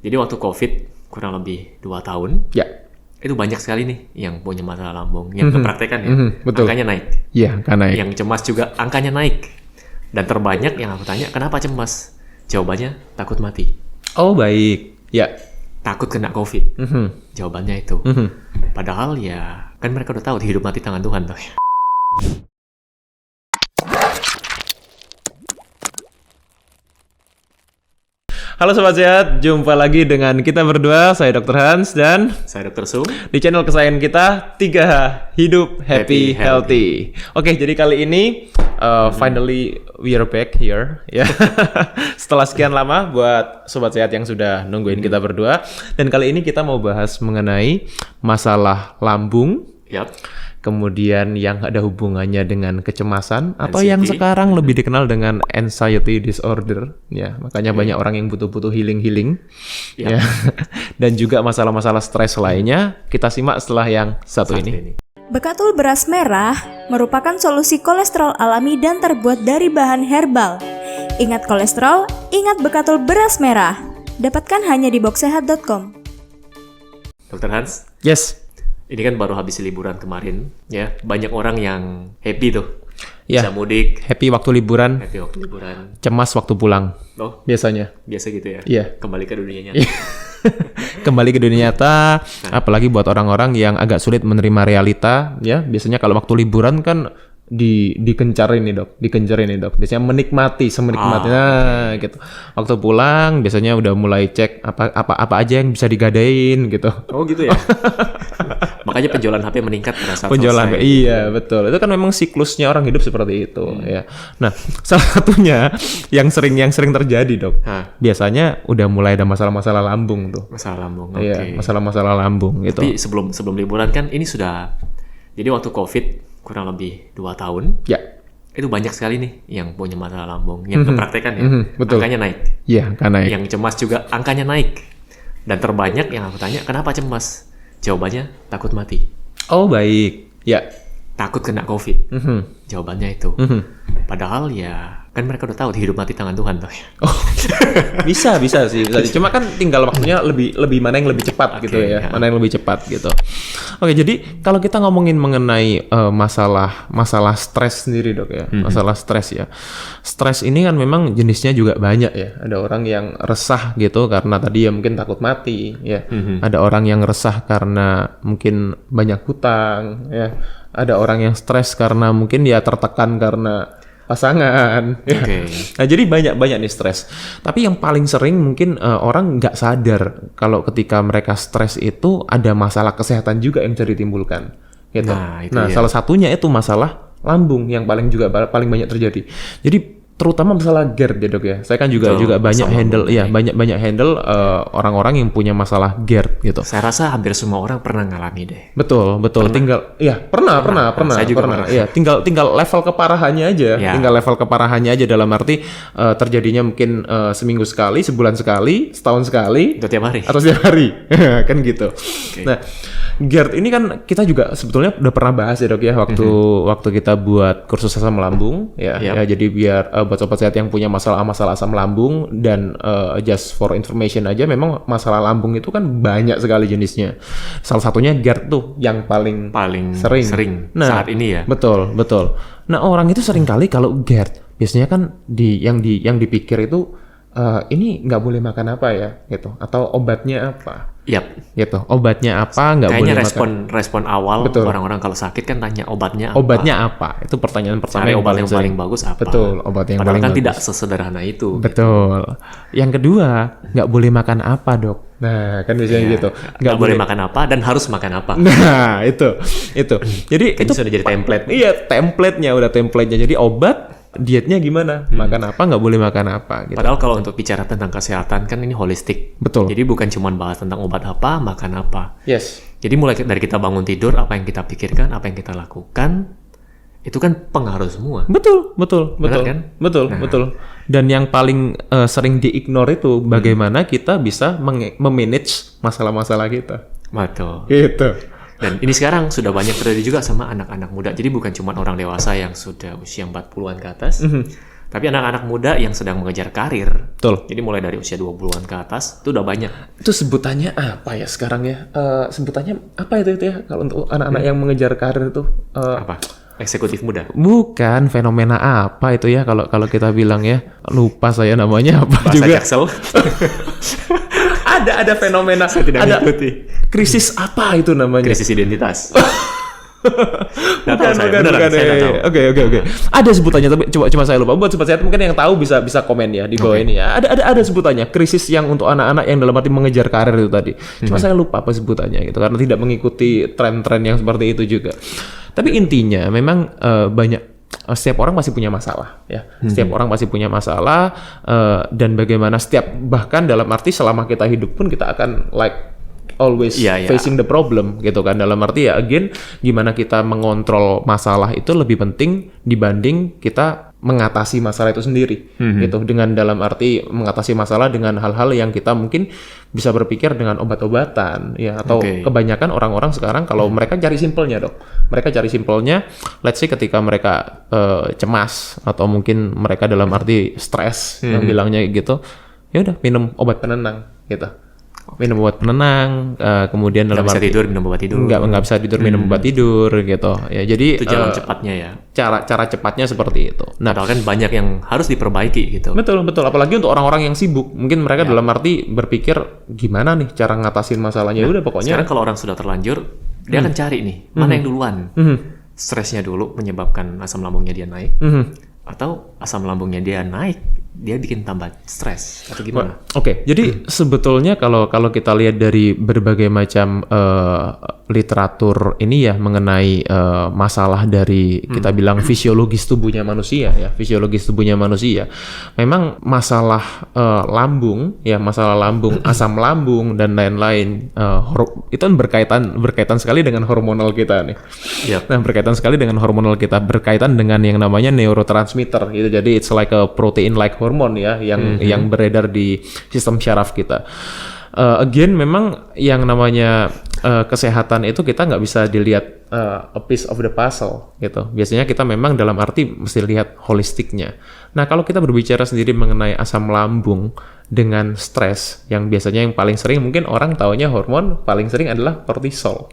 Jadi waktu COVID kurang lebih 2 tahun, Ya. itu banyak sekali nih yang punya masalah lambung, yang kepraktekan ya, Betul. angkanya naik. Iya, kan naik. Yang cemas juga angkanya naik. Dan terbanyak yang aku tanya, kenapa cemas? Jawabannya, takut mati. Oh, baik. Ya. Takut kena COVID. Mhm. Jawabannya itu. Mhm. Padahal ya, kan mereka udah tahu hidup mati tangan Tuhan tuh. Halo Sobat Sehat, jumpa lagi dengan kita berdua, saya Dr. Hans dan Saya Dr. Sung. di channel kesayangan kita 3H Hidup Happy Healthy. Oke, jadi kali ini finally we are back here ya. Setelah sekian lama buat Sobat Sehat yang sudah nungguin kita berdua, dan kali ini kita mau bahas mengenai masalah lambung. Yap. Kemudian yang ada hubungannya dengan kecemasan atau Anxiety. yang sekarang lebih dikenal dengan anxiety disorder ya, makanya banyak orang yang butuh healing Yap. ya. Dan juga masalah-masalah stres lainnya kita simak setelah yang satu ini. Bekatul beras merah merupakan solusi kolesterol alami dan terbuat dari bahan herbal. Ingat kolesterol, ingat Bekatul beras merah. Dapatkan hanya di boxsehat.com. Dr. Hans, Yes. ini kan baru habis liburan kemarin ya. Banyak orang yang happy tuh. Ya. Bisa mudik, Happy waktu liburan, happy waktu liburan. cemas waktu pulang Oh, biasanya. biasa gitu ya. Iya. Kembali ke dunia nyata. Kembali ke dunia nyata, apalagi buat orang-orang yang agak sulit menerima realita ya. Biasanya kalau waktu liburan kan dikencarin nih dok. Biasanya menikmati semenikmatinya gitu. Waktu pulang biasanya udah mulai cek apa aja yang bisa digadain gitu. Oh gitu ya. Makanya penjualan HP meningkat pada saat Penjualan, selesai. iya betul. Itu kan memang siklusnya orang hidup seperti itu ya. Nah, salah satunya yang sering terjadi dok. Hah, Biasanya udah mulai ada masalah-masalah lambung tuh. masalah lambung. Oke. Iya, masalah-masalah lambung gitu. Tapi sebelum liburan kan ini sudah. Jadi waktu COVID kurang lebih 2 tahun, Ya, itu banyak sekali nih yang punya masalah lambung, yang kepraktekan ya. betul. Angkanya naik. iya kan naik. Yang cemas juga angkanya naik. Dan terbanyak yang aku tanya, kenapa cemas? Jawabannya, takut mati. Oh baik, ya. Takut kena COVID. Mhm. Jawabannya itu. Mhm. Padahal ya, kan mereka udah tahu hidup mati tangan Tuhan tuh. Oh, bisa sih. Cuma kan tinggal waktunya lebih mana yang lebih cepat Oke, gitu ya. ya. Mana yang lebih cepat gitu. Oke, jadi kalau kita ngomongin mengenai masalah stres sendiri dok ya, masalah stres ya. Stres ini kan memang jenisnya juga banyak ya. Ada orang yang resah gitu karena tadi ya mungkin takut mati ya. Ada orang yang resah karena mungkin banyak hutang ya. Ada orang yang stres karena mungkin ya tertekan karena pasangan. Ya. Oke. Nah, jadi banyak nih stres. Tapi yang paling sering mungkin orang nggak sadar kalau ketika mereka stres itu ada masalah kesehatan juga yang bisa ditimbulkan. Gitu. Nah, itu Nah, dia. salah satunya itu masalah lambung yang paling banyak terjadi. Jadi terutama masalah GERD ya dok ya. Saya kan juga Betul, banyak masalah handle, lambung. ya banyak handle orang-orang yang punya masalah GERD gitu. Saya rasa hampir semua orang pernah ngalami deh. Betul. Tinggal ya pernah. Saya juga pernah. Iya, tinggal level keparahannya aja. Ya. Tinggal level keparahannya aja dalam arti terjadinya mungkin seminggu sekali, sebulan sekali, setahun sekali, Itu tiap hari. atau setiap hari. Kan gitu. Nah, GERD ini kan kita juga sebetulnya udah pernah bahas ya dok ya waktu kita buat kursus asam lambung ya. Yap. Ya, jadi biar buat sobat sehat yang punya masalah asam lambung dan just for information aja, memang masalah lambung itu kan banyak sekali jenisnya. Salah satunya GERD tuh yang paling sering. Nah, saat ini ya. Betul. Nah, orang itu sering kali kalau GERD biasanya kan yang dipikir itu ini nggak boleh makan apa ya gitu, atau obatnya apa Yap. gitu. Obatnya apa, nggak boleh Kayaknya makan. respon awal Betul. orang-orang kalau sakit kan tanya obatnya apa. Obatnya apa? Itu pertanyaan pertama Cari yang obat paling yang sering. paling bagus apa? Betul, obat yang Padahal paling kan bagus. tidak sesederhana itu. Betul. Yang kedua, nggak boleh makan apa dok? Nah, kan biasanya gitu. Nggak boleh makan apa dan harus makan apa. Nah, itu. Jadi Kan itu sudah jadi template. Iya, template-nya. Jadi obat, dietnya gimana? Makan apa, nggak boleh makan apa gitu. Padahal kalau untuk bicara tentang kesehatan kan ini holistik. Betul. Jadi bukan cuma bahas tentang obat apa, makan apa. Yes. Jadi mulai dari kita bangun tidur, apa yang kita pikirkan, apa yang kita lakukan, itu kan pengaruh semua. Betul. kan? Betul. Dan yang paling sering di-ignore itu bagaimana kita bisa memanage masalah-masalah kita. Betul. Gitu. Dan ini sekarang sudah banyak terjadi juga sama anak-anak muda. Jadi bukan cuma orang dewasa yang sudah usia 40-an ke atas, Tapi anak-anak muda yang sedang mengejar karir, Betul. jadi mulai dari usia 20-an ke atas, itu udah banyak. Itu sebutannya apa ya sekarang ya? Sebutannya apa itu ya? Kalau untuk anak-anak yang mengejar karir itu Apa? Eksekutif muda. bukan fenomena apa itu ya kalau kita bilang ya. Lupa saya namanya apa Bahasa juga. Jaksel. Ada fenomena. Saya tidak ada mengikuti. krisis apa itu namanya? Krisis identitas. Nggak tahu Bukan, saya, bukan, beneran, bukan. saya nggak tahu. Oke. Ada sebutannya tapi cuma saya lupa. Buat sobat sehat mungkin yang tahu bisa komen ya di bawah ini ya. Ada sebutannya krisis yang untuk anak-anak yang dalam arti mengejar karir itu tadi. Cuma saya lupa apa sebutannya gitu karena tidak mengikuti tren-tren yang seperti itu juga. Tapi intinya memang setiap orang masih punya masalah ya. Setiap orang masih punya masalah dan bagaimana bahkan dalam arti selama kita hidup pun kita akan always facing the problem gitu kan, dalam arti ya again gimana kita mengontrol masalah itu lebih penting dibanding kita mengatasi masalah itu sendiri gitu, dengan dalam arti mengatasi masalah dengan hal-hal yang kita mungkin bisa berpikir dengan obat-obatan ya, atau kebanyakan orang-orang sekarang kalau mereka cari simpelnya mereka cari simpelnya, let's say ketika mereka cemas atau mungkin mereka dalam arti stres yang bilangnya gitu, ya udah minum obat penenang gitu. Minum obat penenang, kemudian dalam Nggak bisa arti tidur, minum obat tidur. nggak bisa tidur, minum obat tidur gitu ya. Jadi Itu jalan cepatnya ya. cara cepatnya seperti itu. Nah, Padahal kan banyak yang harus diperbaiki gitu. betul apalagi untuk orang-orang yang sibuk, mungkin mereka dalam arti berpikir gimana nih cara ngatasin masalahnya. Udah pokoknya Sekarang kalau orang sudah terlanjur, dia akan cari nih mana yang duluan. Stresnya dulu menyebabkan asam lambungnya dia naik, atau asam lambungnya dia naik dia bikin tambah stres atau gimana? Oke, jadi sebetulnya kalau kita lihat dari berbagai macam literatur ini ya mengenai masalah dari kita bilang fisiologis tubuhnya manusia ya, memang masalah lambung, asam lambung dan lain-lain itu kan berkaitan sekali dengan hormonal kita nih. Yep. Nah, berkaitan sekali dengan hormonal kita, berkaitan dengan yang namanya neurotransmitter gitu. Jadi it's like a protein like hormone ya yang beredar di sistem syaraf kita. Again memang yang namanya kesehatan itu kita nggak bisa dilihat a piece of the puzzle gitu. Biasanya kita memang dalam arti mesti lihat holistiknya. Nah, kalau kita berbicara sendiri mengenai asam lambung dengan stres, yang biasanya yang paling sering mungkin orang taunya hormon paling sering adalah kortisol.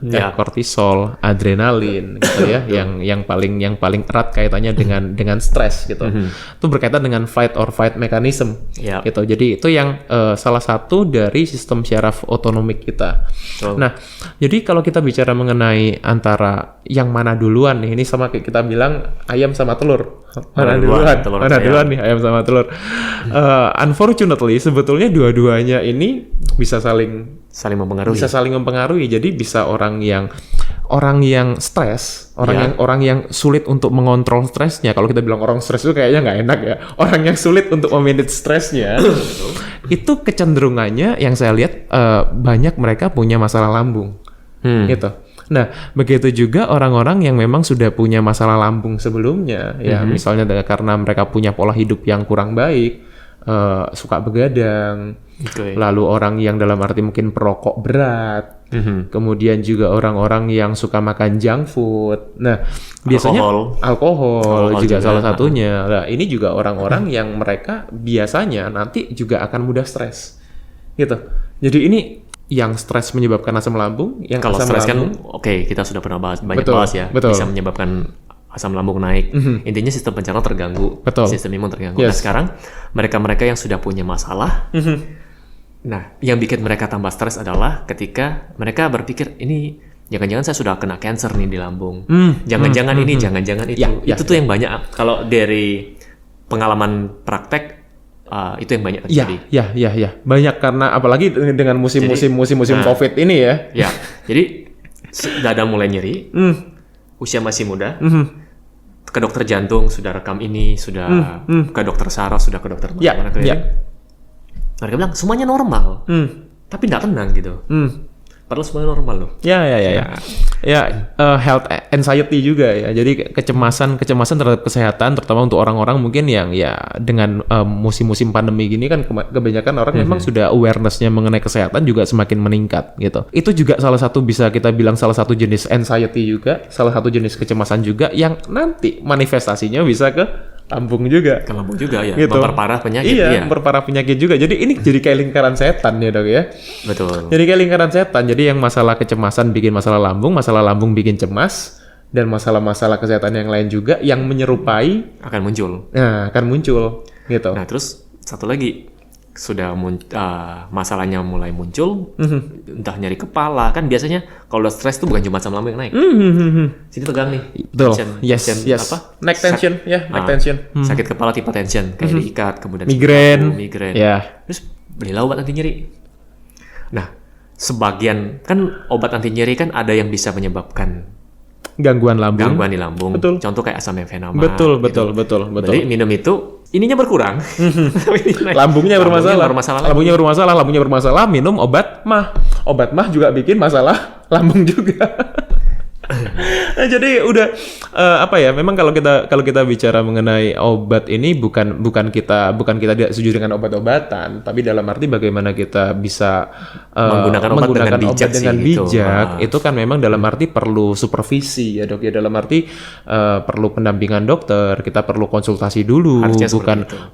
Ya, kortisol, adrenalin gitu ya, yang paling erat kaitannya dengan stres gitu. Itu berkaitan dengan fight or fight mechanism gitu. Jadi itu yang salah satu dari sistem syaraf otonomik kita. Nah, jadi kalau kita bicara mengenai antara yang mana duluan nih, ini sama kayak kita bilang ayam sama telur. Mana duluan nih ayam sama telur. Unfortunately sebetulnya dua-duanya ini bisa saling mempengaruhi. Jadi bisa orang yang stres, orang yang sulit untuk mengontrol stresnya. Kalau kita bilang orang stres itu kayaknya nggak enak ya. Orang yang sulit untuk memanage stresnya, itu kecenderungannya yang saya lihat banyak mereka punya masalah lambung, gitu. Nah, begitu juga orang-orang yang memang sudah punya masalah lambung sebelumnya, ya misalnya karena mereka punya pola hidup yang kurang baik, suka begadang. Lalu orang yang dalam arti mungkin perokok berat, kemudian juga orang-orang yang suka makan junk food. Nah, biasanya alkohol juga salah satunya. Nah, ini juga orang-orang yang mereka biasanya nanti juga akan mudah stres, gitu. Jadi ini yang stres menyebabkan asam lambung, yang kalau asam stres lambung, kan kita sudah pernah bahas ya, bisa menyebabkan asam lambung naik. Intinya sistem pencernaan terganggu, sistem imun terganggu. Nah, sekarang mereka yang sudah punya masalah, nah, yang bikin mereka tambah stres adalah ketika mereka berpikir ini jangan-jangan saya sudah kena cancer nih di lambung, jangan-jangan ini, jangan-jangan itu. Itu tuh yang banyak. Kalau dari pengalaman praktek itu yang banyak terjadi. Ya, banyak karena apalagi dengan musim COVID ini ya. Ya, jadi dada mulai nyeri, usia masih muda. Ke dokter jantung sudah rekam ini, sudah ke dokter saraf, sudah ke dokter mana keliling. Mereka bilang semuanya normal, tapi nggak tenang gitu. Padahal semuanya normal loh. Health anxiety juga ya. Jadi kecemasan terhadap kesehatan, terutama untuk orang-orang mungkin yang ya dengan musim-musim pandemi gini kan kebanyakan orang memang sudah awareness-nya mengenai kesehatan juga semakin meningkat gitu. Itu juga salah satu bisa kita bilang salah satu jenis anxiety juga, salah satu jenis kecemasan juga yang nanti manifestasinya bisa ke lambung juga. Ke lambung juga ya, gitu. Memperparah penyakit. Iya, memperparah penyakit juga. Jadi ini jadi kayak lingkaran setan ya dok ya. Betul. Jadi kayak lingkaran setan. Jadi yang masalah kecemasan bikin masalah lambung bikin cemas, dan masalah-masalah kesehatan yang lain juga yang menyerupai akan muncul. Nah, akan muncul gitu. Nah, terus satu lagi, sudah masalahnya mulai muncul, entah nyeri kepala, kan biasanya kalau udah stres tuh bukan cuma asam lambung yang naik. Sini tegang nih. Betul. Tension, Yes. apa? Neck tension, neck tension. Sakit kepala tipe tension, kayak diikat, kemudian migrain. Yeah. Terus belilah obat anti nyeri. Nah, sebagian kan obat anti nyeri kan ada yang bisa menyebabkan gangguan di lambung. Betul. Contoh kayak asam emfenama. Betul. Beli minum itu, ininya berkurang. Lambungnya bermasalah, minum obat mah. Obat mah juga bikin masalah lambung juga. Nah, jadi udah memang kalau kita bicara mengenai obat ini bukan kita tidak setuju dengan obat-obatan, tapi dalam arti bagaimana kita bisa menggunakan obat dengan bijak. Itu kan memang dalam arti perlu supervisi ya dok ya, dalam arti perlu pendampingan dokter, kita perlu konsultasi dulu.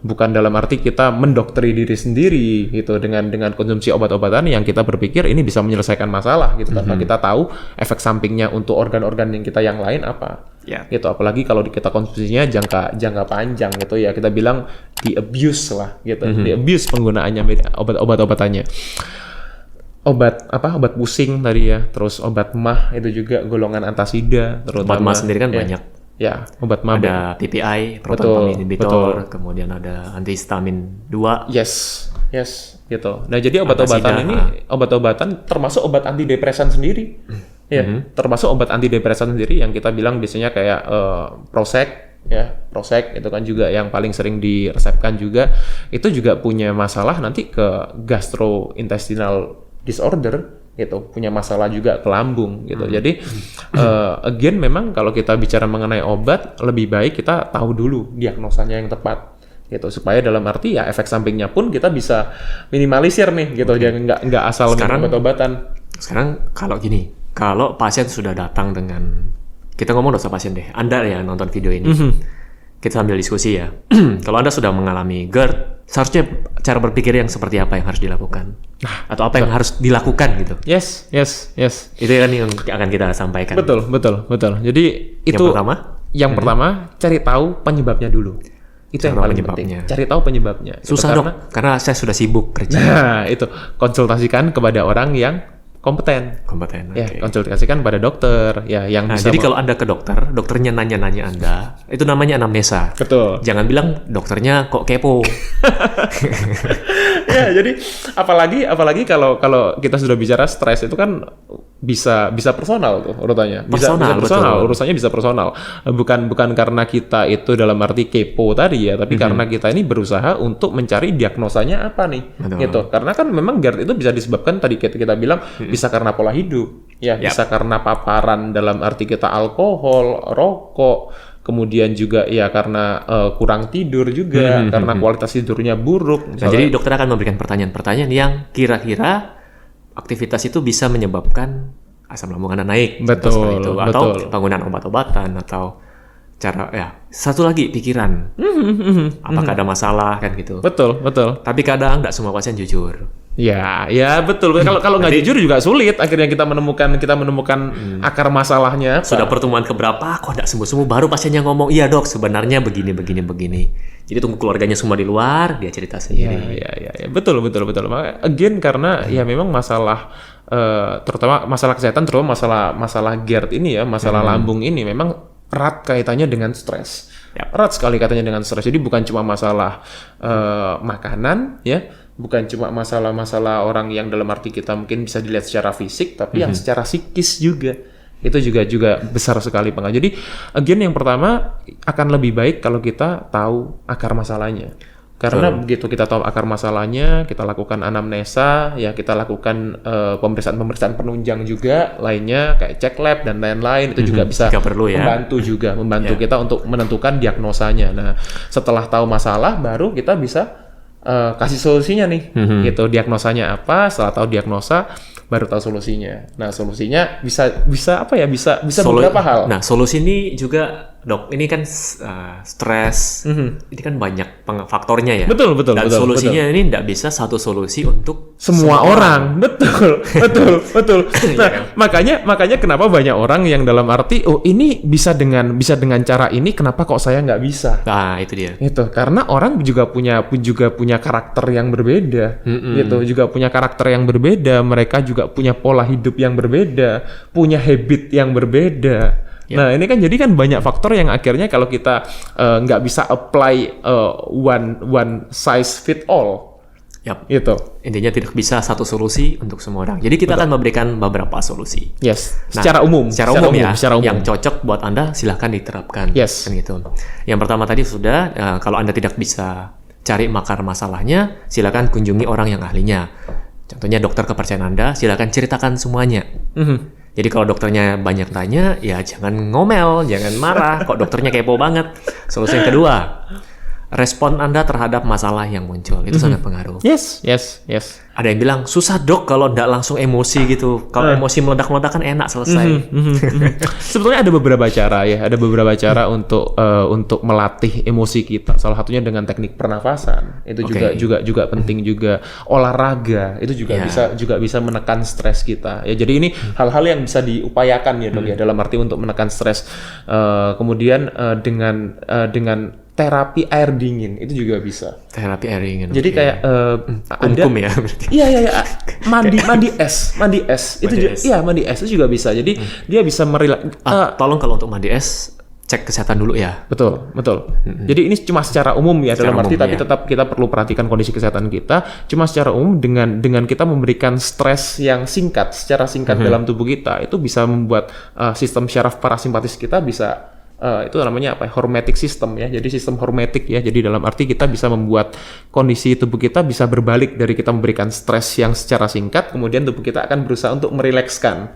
Bukan dalam arti kita mendokteri diri sendiri gitu dengan konsumsi obat-obatan yang kita berpikir ini bisa menyelesaikan masalah gitu, karena kita tahu efek sampingnya untuk organ-organ yang kita yang lain apa. Gitu, apalagi kalau kita konsumsinya jangka panjang gitu ya, kita bilang di abuse lah gitu, di abuse penggunaannya obat-obatannya. Obat pusing tadi ya, terus obat mah itu juga golongan antasida, terutama obat mah sendiri kan banyak. Ya, obat mah ada PPI, proton pump inhibitor, kemudian ada antihistamin 2. Yes, gitu. Nah, jadi obat-obatan termasuk obat antidepresan sendiri. Termasuk obat antidepresan sendiri yang kita bilang biasanya kayak Prozac itu kan juga yang paling sering diresepkan juga. Itu juga punya masalah nanti ke gastrointestinal disorder gitu, punya masalah juga ke lambung gitu. Jadi again memang kalau kita bicara mengenai obat, lebih baik kita tahu dulu diagnosanya yang tepat gitu, supaya dalam arti ya efek sampingnya pun kita bisa minimalisir nih gitu. Jangan nggak asal minum obat-obatan. Sekarang kalau pasien sudah datang dengan, kita ngomong dosa pasien deh, Anda ya nonton video ini, kita sambil diskusi ya. Kalau Anda sudah mengalami GERD, seharusnya cara berpikir yang seperti apa yang harus dilakukan, atau apa yang harus dilakukan gitu. Yes. Itu kan yang akan kita sampaikan. Betul. Jadi itu yang pertama cari tahu penyebabnya dulu. Itu yang paling penting. Cari tahu penyebabnya. Susah dok, karena saya sudah sibuk kerja. Nah, itu konsultasikan kepada orang yang kompeten. Ya, okay. Konsultasikan pada dokter ya yang bisa. Jadi kalau Anda ke dokter, dokternya nanya-nanya Anda, itu namanya anamnesa. Betul. Jangan bilang dokternya kok kepo. Ya, jadi apalagi kalau kita sudah bicara stres itu kan bisa personal tuh urutannya. Bisa personal, urusannya bisa personal. Bukan karena kita itu dalam arti kepo tadi ya, tapi karena kita ini berusaha untuk mencari diagnosanya apa nih. Gitu. Karena kan memang GERD itu bisa disebabkan tadi kita bilang bisa karena pola hidup, bisa karena paparan dalam arti kita alkohol, rokok, kemudian juga ya karena kurang tidur juga, karena kualitas tidurnya buruk. Nah, jadi dokter akan memberikan pertanyaan-pertanyaan yang kira-kira aktivitas itu bisa menyebabkan asam lambung Anda naik. Betul. Atau penggunaan obat-obatan, atau cara satu lagi pikiran. Apakah ada masalah kan gitu. Betul. Tapi kadang nggak semua pasien jujur. Ya betul. Kalau nggak jujur juga sulit. Akhirnya kita menemukan akar masalahnya. Sudah pertemuan keberapa, kok nggak sembuh-sembuh, baru pasiennya ngomong, iya dok, sebenarnya begini. Jadi tunggu keluarganya semua di luar, dia cerita sendiri. Ya. Betul. Makanya, again karena ya memang masalah terutama masalah kesehatan, terutama masalah GERD ini ya, masalah lambung ini memang erat kaitannya dengan stres. Erat sekali kaitannya dengan stres. Jadi bukan cuma masalah makanan ya. Bukan cuma masalah orang yang dalam arti kita mungkin bisa dilihat secara fisik, tapi yang secara psikis juga. Itu juga besar sekali pengaruh. Jadi, again yang pertama akan lebih baik kalau kita tahu akar masalahnya. Karena begitu kita tahu akar masalahnya, kita lakukan anamnesa, ya kita lakukan pemeriksaan penunjang juga, lainnya kayak cek lab dan lain-lain, itu juga bisa membantu kita untuk menentukan diagnosanya. Nah, setelah tahu masalah, baru kita bisa kasih solusinya nih, gitu. Diagnosanya apa? Setelah tahu diagnosa, baru tahu solusinya. Nah, solusinya bisa beberapa hal. Nah, solusi ini juga dok, ini kan stres, ini kan banyak faktornya ya. Betul. Dan solusinya ini tidak bisa satu solusi untuk semua orang. Betul. Nah, makanya kenapa banyak orang yang dalam arti, oh ini bisa dengan cara ini, kenapa kok saya nggak bisa? Nah, itu dia. Itu karena orang juga punya karakter yang berbeda, gitu. Juga punya karakter yang berbeda. Mereka juga punya pola hidup yang berbeda, punya habit yang berbeda. Nah ini kan jadi kan banyak faktor yang akhirnya kalau kita nggak bisa apply one size fit all. Gitu. Intinya tidak bisa satu solusi untuk semua orang. Jadi kita akan memberikan beberapa solusi. Yes. Secara umum ya. Yang cocok buat Anda silahkan diterapkan. Yes. Kan gitu. Yang pertama tadi sudah kalau Anda tidak bisa cari akar masalahnya, silakan kunjungi orang yang ahlinya. Contohnya dokter kepercayaan Anda, silakan ceritakan semuanya. Jadi kalau dokternya banyak tanya, ya jangan ngomel, jangan marah. Kok dokternya kepo banget. Solusi yang kedua, respon Anda terhadap masalah yang muncul itu sangat pengaruh. Yes. Ada yang bilang susah dok kalau nggak langsung emosi gitu. Kalau emosi meledak-meledak kan enak selesai. Sebetulnya ada beberapa cara ya. Ada beberapa cara untuk melatih emosi kita. Salah satunya dengan teknik pernafasan. Itu juga penting juga. Olahraga itu juga bisa menekan stres kita. Ya jadi ini hal-hal yang bisa diupayakan ya dok ya dalam arti untuk menekan stres. Kemudian dengan terapi air dingin itu juga bisa. Terapi air dingin. Jadi kayak kum ya berarti. Iya. Mandi es itu juga bisa. Jadi dia bisa tolong kalau untuk mandi es cek kesehatan dulu ya. Betul. Jadi ini cuma secara umum ya dalam arti tapi tetap kita perlu perhatikan kondisi kesehatan kita. Cuma secara umum dengan kita memberikan stres yang secara singkat dalam tubuh kita itu bisa membuat sistem syaraf parasimpatis kita bisa itu namanya hormetic system ya. Jadi sistem hormetik ya. Jadi dalam arti kita bisa membuat kondisi tubuh kita bisa berbalik dari kita memberikan stres yang secara singkat, kemudian tubuh kita akan berusaha untuk merilekskan.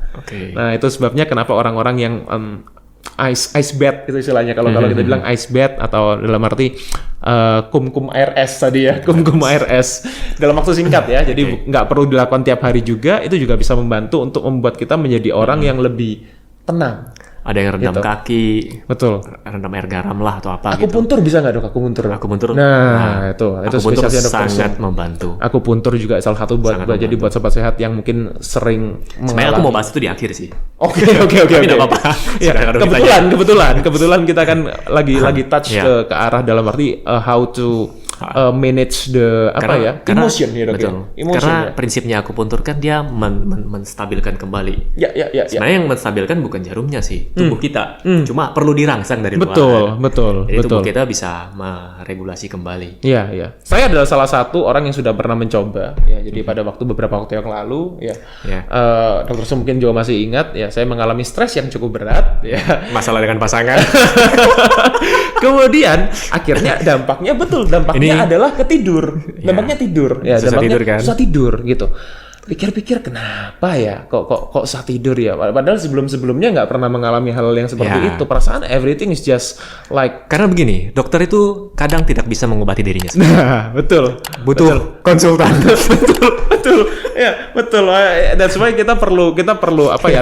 Nah, itu sebabnya kenapa orang-orang yang ice bath itu istilahnya kalau kita bilang ice bath atau dalam arti kum air es tadi ya, kum air es dalam waktu singkat ya. Jadi nggak perlu dilakukan tiap hari juga, itu juga bisa membantu untuk membuat kita menjadi orang yang lebih tenang. Ada yang rendam kaki, betul. Rendam air garam lah atau apa gitu. Akupuntur bisa nggak dok? Akupuntur. Nah itu spesialnya dokter sangat membantu. Akupuntur juga salah satu buat sobat sehat yang mungkin sering sebenarnya aku mau bahas itu di akhir sih. Oke. Tapi nggak apa-apa. Ya, kebetulan kita kan lagi touch ke arah dalam arti how to manage the emotion ya dok. Betul. Karena prinsipnya akupuntur kan dia menstabilkan kembali. Ya. Sebenarnya yang menstabilkan bukan jarumnya sih, tubuh kita. Cuma perlu dirangsang dari luar. Betul. Jadi tubuh kita bisa meregulasi kembali. Iya. Saya adalah salah satu orang yang sudah pernah mencoba. Ya, jadi pada beberapa waktu yang lalu, dokter Su mungkin juga masih ingat. Ya, saya mengalami stres yang cukup berat. Ya. Masalah dengan pasangan. Kemudian akhirnya dampaknya adalah ketidur. Dampaknya tidur. Ya, susah tidur gitu. Pikir-pikir kenapa ya kok susah tidur ya, padahal sebelumnya nggak pernah mengalami hal yang seperti itu. Perasaan everything is just like, karena begini, dokter itu kadang tidak bisa mengobati dirinya sendiri. Nah, betul. Butuh konsultan. betul. Ya, betul. That's why kita perlu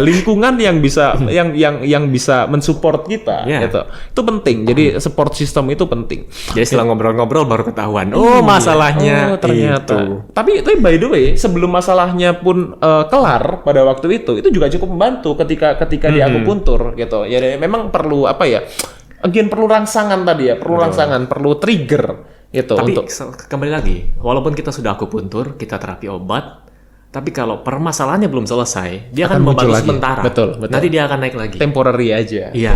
lingkungan yang bisa yang bisa mensupport kita gitu. Itu penting. Jadi support system itu penting. Jadi setelah ngobrol-ngobrol baru ketahuan. Masalahnya ternyata. itu. Tapi by the way, sebelum masalahnya pun kelar pada waktu itu juga cukup membantu ketika di akupuntur gitu. Ya memang perlu perlu rangsangan tadi ya, perlu trigger gitu. Tapi untuk kembali lagi, walaupun kita sudah akupuntur, kita terapi obat, tapi kalau permasalahannya belum selesai, dia akan membantu sementara. Betul. Nanti dia akan naik lagi. Temporary aja. Iya.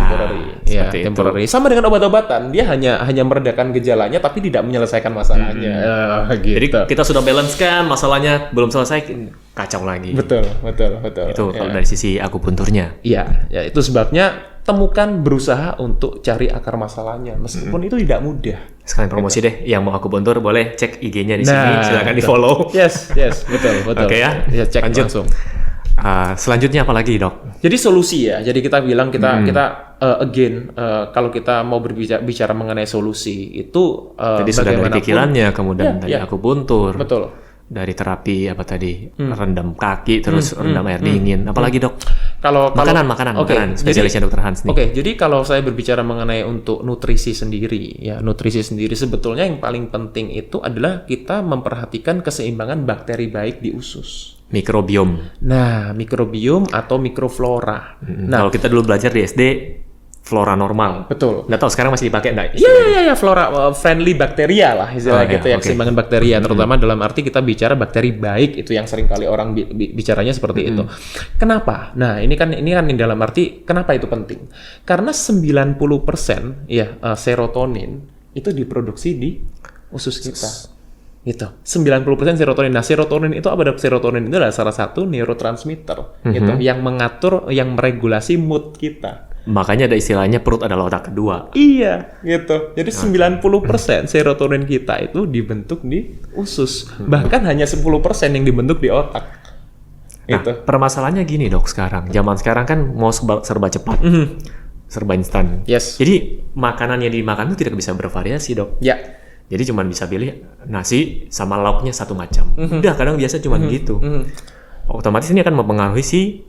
Temporary. Sama dengan obat-obatan, dia hanya meredakan gejalanya, tapi tidak menyelesaikan masalahnya. Gitu. Jadi kita sudah balance kan, masalahnya belum selesai, kacau lagi. Betul. Itu kalau dari sisi akupunturnya. Iya, ya itu sebabnya berusaha untuk cari akar masalahnya, meskipun itu tidak mudah. Sekalian promosi deh, yang mau akupuntur boleh cek IG-nya di sini, silakan di follow. Yes, betul. Oke ya, cek lanjut. Langsung. Selanjutnya apa lagi dok? Jadi solusi ya, jadi kita bilang kalau kita mau berbicara mengenai solusi itu jadi sudah dari pikirannya, kemudian dari akupuntur. Betul. Dari terapi rendam kaki terus rendam air dingin, apalagi dok? Makanan. Spesialisnya Dr. Hans nih. Oke, jadi kalau saya berbicara mengenai untuk nutrisi sendiri, sebetulnya yang paling penting itu adalah kita memperhatikan keseimbangan bakteri baik di usus. Mikrobiom. Nah, mikrobiom atau mikroflora. Kalau kita dulu belajar di SD, flora normal. Betul. Nggak tahu sekarang masih dipakai nggak? Iya, flora friendly bakteria lah istilahnya keseimbangan bakteria, terutama dalam arti kita bicara bakteri baik, itu yang sering kali orang bicaranya seperti itu. Kenapa? Nah, ini kan dalam arti kenapa itu penting? Karena 90% serotonin itu diproduksi di usus kita. Gitu. 90% serotonin. Nah, serotonin itu apa? Serotonin itu adalah salah satu neurotransmitter gitu, yang mengatur, yang meregulasi mood kita. Makanya ada istilahnya perut adalah otak kedua. Iya, gitu. Jadi 90% serotonin kita itu dibentuk di usus. Bahkan hanya 10% yang dibentuk di otak. Nah, permasalahannya gini dok sekarang. Zaman sekarang kan mau serba cepat. Serba instan. Yes. Jadi makanan yang dimakan itu tidak bisa bervariasi dok. Ya. Jadi cuma bisa pilih nasi sama lauknya satu macam. Udah kadang biasa cuma gitu. Otomatis ini akan mempengaruhi si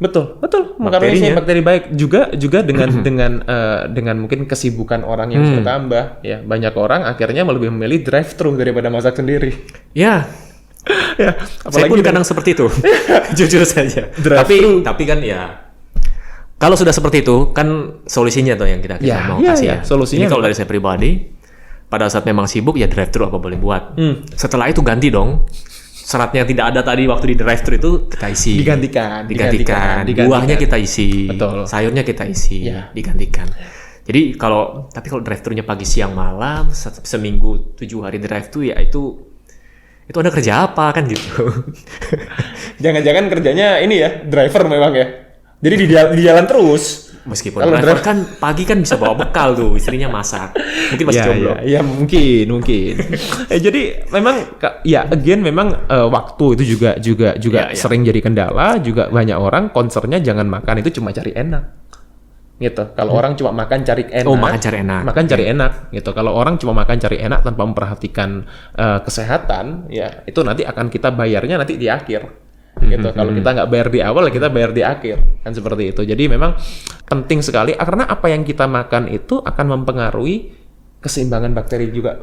Betul. Bakteri baik juga dengan mungkin kesibukan orang yang bertambah, ya. Banyak orang akhirnya lebih memilih drive-thru daripada masak sendiri. Ya. Ya, saya pun kadang seperti itu. Jujur saja. Tapi kan ya kalau sudah seperti itu kan solusinya tuh yang kita mau kasih ya. Solusinya. Ini kalau dari saya pribadi, pada saat memang sibuk ya drive-thru apa boleh buat. Setelah itu ganti dong. Seratnya tidak ada tadi waktu di drive-thru itu kita isi. Digantikan. Buahnya kita isi. Betul. Sayurnya kita isi. Digantikan. Jadi kalau drive-thru-nya pagi, siang, malam, seminggu 7 hari drive-thru ya itu Anda kerja apa kan gitu. Jangan-jangan kerjanya ini ya, driver memang ya. Jadi di jalan terus. Meskipun driver kan pagi kan bisa bawa bekal tuh, istrinya masak. Mungkin masih jomblo. Ya mungkin. Jadi memang memang waktu itu juga sering jadi kendala. Juga banyak orang concernnya jangan makan itu cuma cari enak. Gitu. Kalau orang cuma makan cari enak. Makan cari enak gitu. Kalau orang cuma makan cari enak tanpa memperhatikan kesehatan, ya itu nanti akan kita bayarnya nanti di akhir. Gitu. Kalau kita nggak bayar di awal, kita bayar di akhir, kan seperti itu. Jadi memang penting sekali karena apa yang kita makan itu akan mempengaruhi keseimbangan bakteri juga,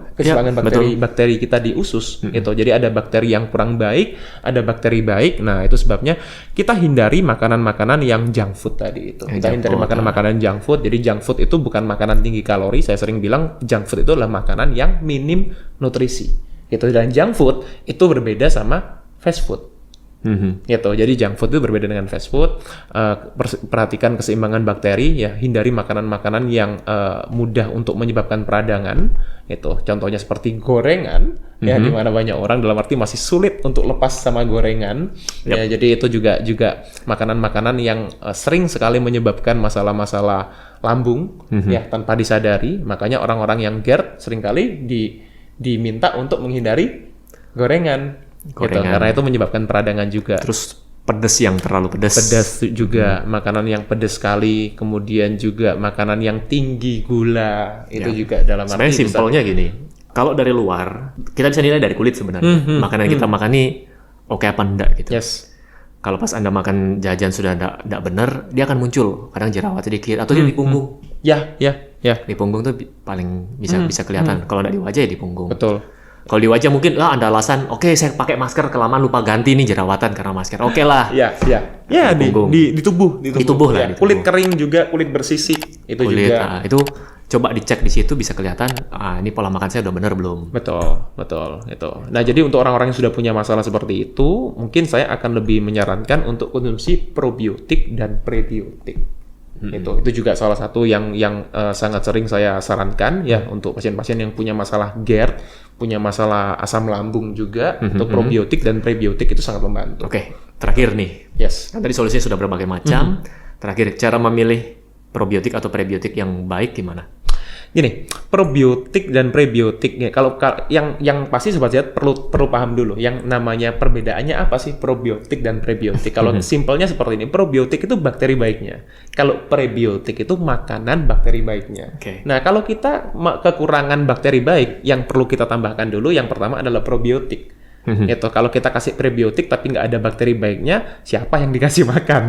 bakteri kita di usus. Gitu. Jadi ada bakteri yang kurang baik, ada bakteri baik. Nah itu sebabnya kita hindari makanan-makanan yang junk food tadi itu. Kita hindari makanan-makanan junk food. Jadi junk food itu bukan makanan tinggi kalori. Saya sering bilang junk food itu adalah makanan yang minim nutrisi. Gitu. Dan junk food itu berbeda sama fast food. Gitu. Jadi junk food itu berbeda dengan fast food. Perhatikan keseimbangan bakteri, ya. Hindari makanan-makanan yang mudah untuk menyebabkan peradangan. Itu contohnya seperti gorengan, ya, di mana banyak orang dalam arti masih sulit untuk lepas sama gorengan. Ya, jadi itu juga makanan-makanan yang sering sekali menyebabkan masalah-masalah lambung, ya, tanpa disadari. Makanya orang-orang yang GERD seringkali diminta untuk menghindari gorengan. Gitu, karena itu menyebabkan peradangan juga. Terus pedas yang terlalu pedas. Pedas juga, makanan yang pedas sekali, kemudian juga makanan yang tinggi gula, itu juga dalam arti. Sebenarnya simpelnya gini, kalau dari luar kita bisa nilai dari kulit sebenarnya. Makanan yang kita makan ini oke apa enggak gitu. Yes. Kalau pas Anda makan jajan sudah enggak benar, dia akan muncul kadang jerawat sedikit atau dia di punggung. Ya. Di punggung tuh paling bisa kelihatan. Kalau enggak di wajah ya di punggung. Betul. Kalau di wajah mungkin Anda alasan, oke, saya pakai masker kelamaan lupa ganti nih jerawatan karena masker. Oke lah. Iya. Di tubuh. Lah. Kulit kering juga, kulit bersisik itu juga. Itu coba dicek di situ bisa kelihatan. Ini pola makan saya udah benar belum? Betul itu. Nah, jadi untuk orang-orang yang sudah punya masalah seperti itu, mungkin saya akan lebih menyarankan untuk konsumsi probiotik dan prebiotik. Itu juga salah satu yang sangat sering saya sarankan ya untuk pasien-pasien yang punya masalah GERD, punya masalah asam lambung juga. Untuk probiotik dan prebiotik itu sangat membantu. Oke, terakhir nih. Yes. Kan tadi solusinya sudah berbagai macam. Terakhir, cara memilih probiotik atau prebiotik yang baik gimana? Gini, probiotik dan prebiotik ya, kalau yang pasti sobat sehat perlu paham dulu yang namanya perbedaannya apa sih probiotik dan prebiotik. Kalau simpelnya seperti ini, probiotik itu bakteri baiknya. Kalau prebiotik itu makanan bakteri baiknya. Okay. Nah, kalau kita kekurangan bakteri baik, yang perlu kita tambahkan dulu yang pertama adalah probiotik. Gitu. Kalau kita kasih prebiotik tapi nggak ada bakteri baiknya, siapa yang dikasih makan?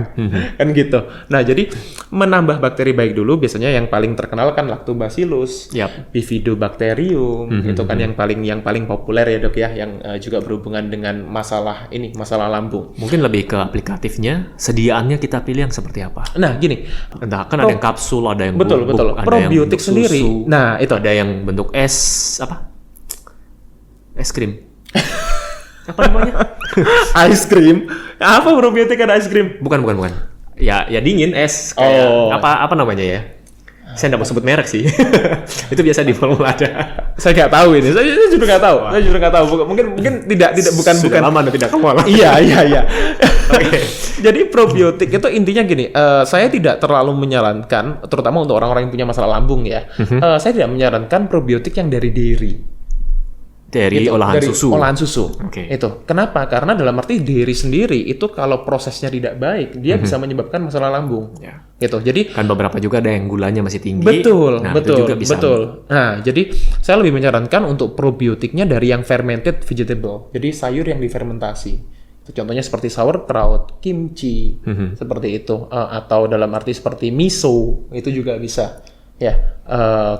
Kan gitu. Nah, jadi menambah bakteri baik dulu biasanya yang paling terkenal kan Lactobacillus, Bifidobacterium, itu kan yang paling populer ya dok ya, yang juga berhubungan dengan masalah lambung. Mungkin lebih ke aplikatifnya, sediaannya kita pilih yang seperti apa. Nah, gini. Entah kan ada yang kapsul, ada yang betul. ada probiotik yang sendiri. Susu, nah, itu ada yang bentuk es krim. Apa namanya? Ice cream. Apa probiotik ada ice cream? Bukan. Ya dingin es. Kayak apa namanya ya? Saya nggak mau sebut merek sih. Itu biasa di mall ada. Saya nggak tahu ini. Saya juga nggak tahu. Saya juga nggak tahu. Mungkin tidak bukan. Lama tidak ke mall. Iya. Okay. Jadi probiotik itu intinya gini. Saya tidak terlalu menyarankan, terutama untuk orang-orang yang punya masalah lambung ya. Saya tidak menyarankan probiotik yang dari dairy. Dari olahan susu. Okay. Itu. Kenapa? Karena dalam arti dairy sendiri itu kalau prosesnya tidak baik, dia bisa menyebabkan masalah lambung. Yeah. Gitu. Jadi kan beberapa juga ada yang gulanya masih tinggi. Betul. Itu juga bisa. Betul. Nah, jadi saya lebih menyarankan untuk probiotiknya dari yang fermented vegetable. Jadi sayur yang difermentasi. Contohnya seperti sauerkraut, kimchi, seperti itu. Atau dalam arti seperti miso, itu juga bisa. Ya,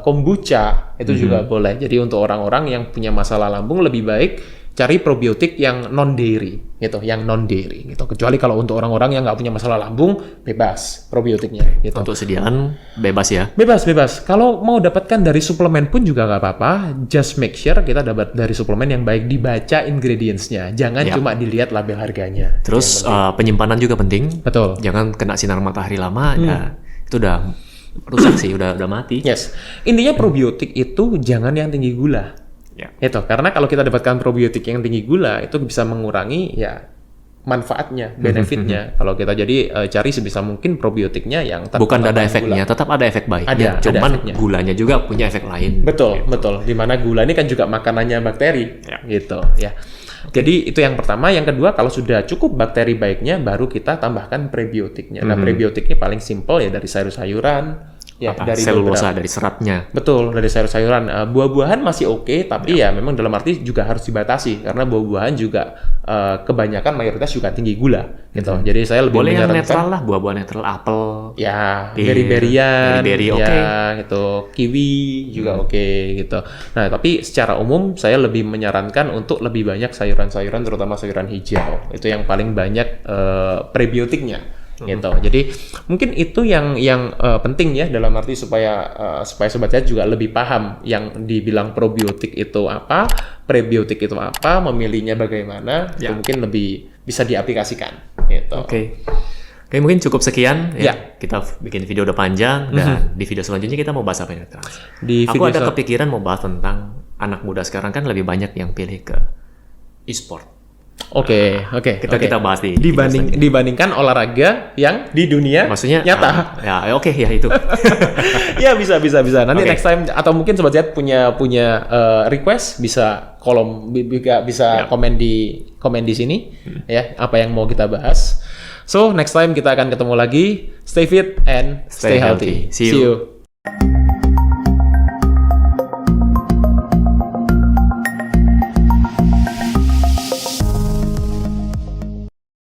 kombucha itu juga boleh. Jadi untuk orang-orang yang punya masalah lambung lebih baik cari probiotik yang non dairy gitu, gitu. Kecuali kalau untuk orang-orang yang nggak punya masalah lambung, bebas probiotiknya. Gitu. Untuk sediaan bebas ya? Bebas. Kalau mau dapatkan dari suplemen pun juga nggak apa-apa. Just make sure kita dapat dari suplemen yang baik, dibaca ingredients-nya, jangan cuma dilihat label harganya. Terus penyimpanan juga penting. Betul. Jangan kena sinar matahari lama, ya itu udah rusak sih, udah mati. Yes. Intinya probiotik itu jangan yang tinggi gula. Itu karena kalau kita dapatkan probiotik yang tinggi gula itu bisa mengurangi ya manfaatnya, benefitnya. Kalau kita jadi cari sebisa mungkin probiotiknya yang bukan ada efeknya, tetap ada efek baiknya. Cuman gulanya juga punya efek lain. Betul. Dimana gula ini kan juga makanannya bakteri, gitu ya. Jadi itu yang pertama. Yang kedua, kalau sudah cukup bakteri baiknya, baru kita tambahkan prebiotiknya. Nah, prebiotiknya paling simpel ya dari sayur-sayuran, ya dari selulosa, dari seratnya. Betul, dari sayur-sayuran. Buah-buahan masih oke, tapi ya memang dalam arti juga harus dibatasi karena buah-buahan juga kebanyakan mayoritas juga tinggi gula, gitu. Jadi saya lebih boleh menyarankan yang netral lah, buah-buahan netral, apel, ya, beri-berian, ya, gitu, kiwi juga oke, gitu. Nah, tapi secara umum saya lebih menyarankan untuk lebih banyak sayuran-sayuran, terutama sayuran hijau. Itu yang paling banyak prebiotiknya. Gitu. Jadi mungkin itu yang penting ya dalam arti supaya sobat sehat juga lebih paham yang dibilang probiotik itu apa, prebiotik itu apa, memilihnya bagaimana, itu mungkin lebih bisa diaplikasikan. Gitu. Oke, mungkin cukup sekian ya. Kita bikin video udah panjang dan di video selanjutnya kita mau bahas apa ya? Aku ada kepikiran mau bahas tentang anak muda sekarang kan lebih banyak yang pilih ke e-sport. Oke. Kita bahas dibandingkan olahraga yang di dunia maksudnya nyata. Ya itu. Ya bisa. Nanti next time atau mungkin sobat Zat punya request bisa komen di sini ya apa yang mau kita bahas. So next time kita akan ketemu lagi. Stay fit and stay healthy. See you.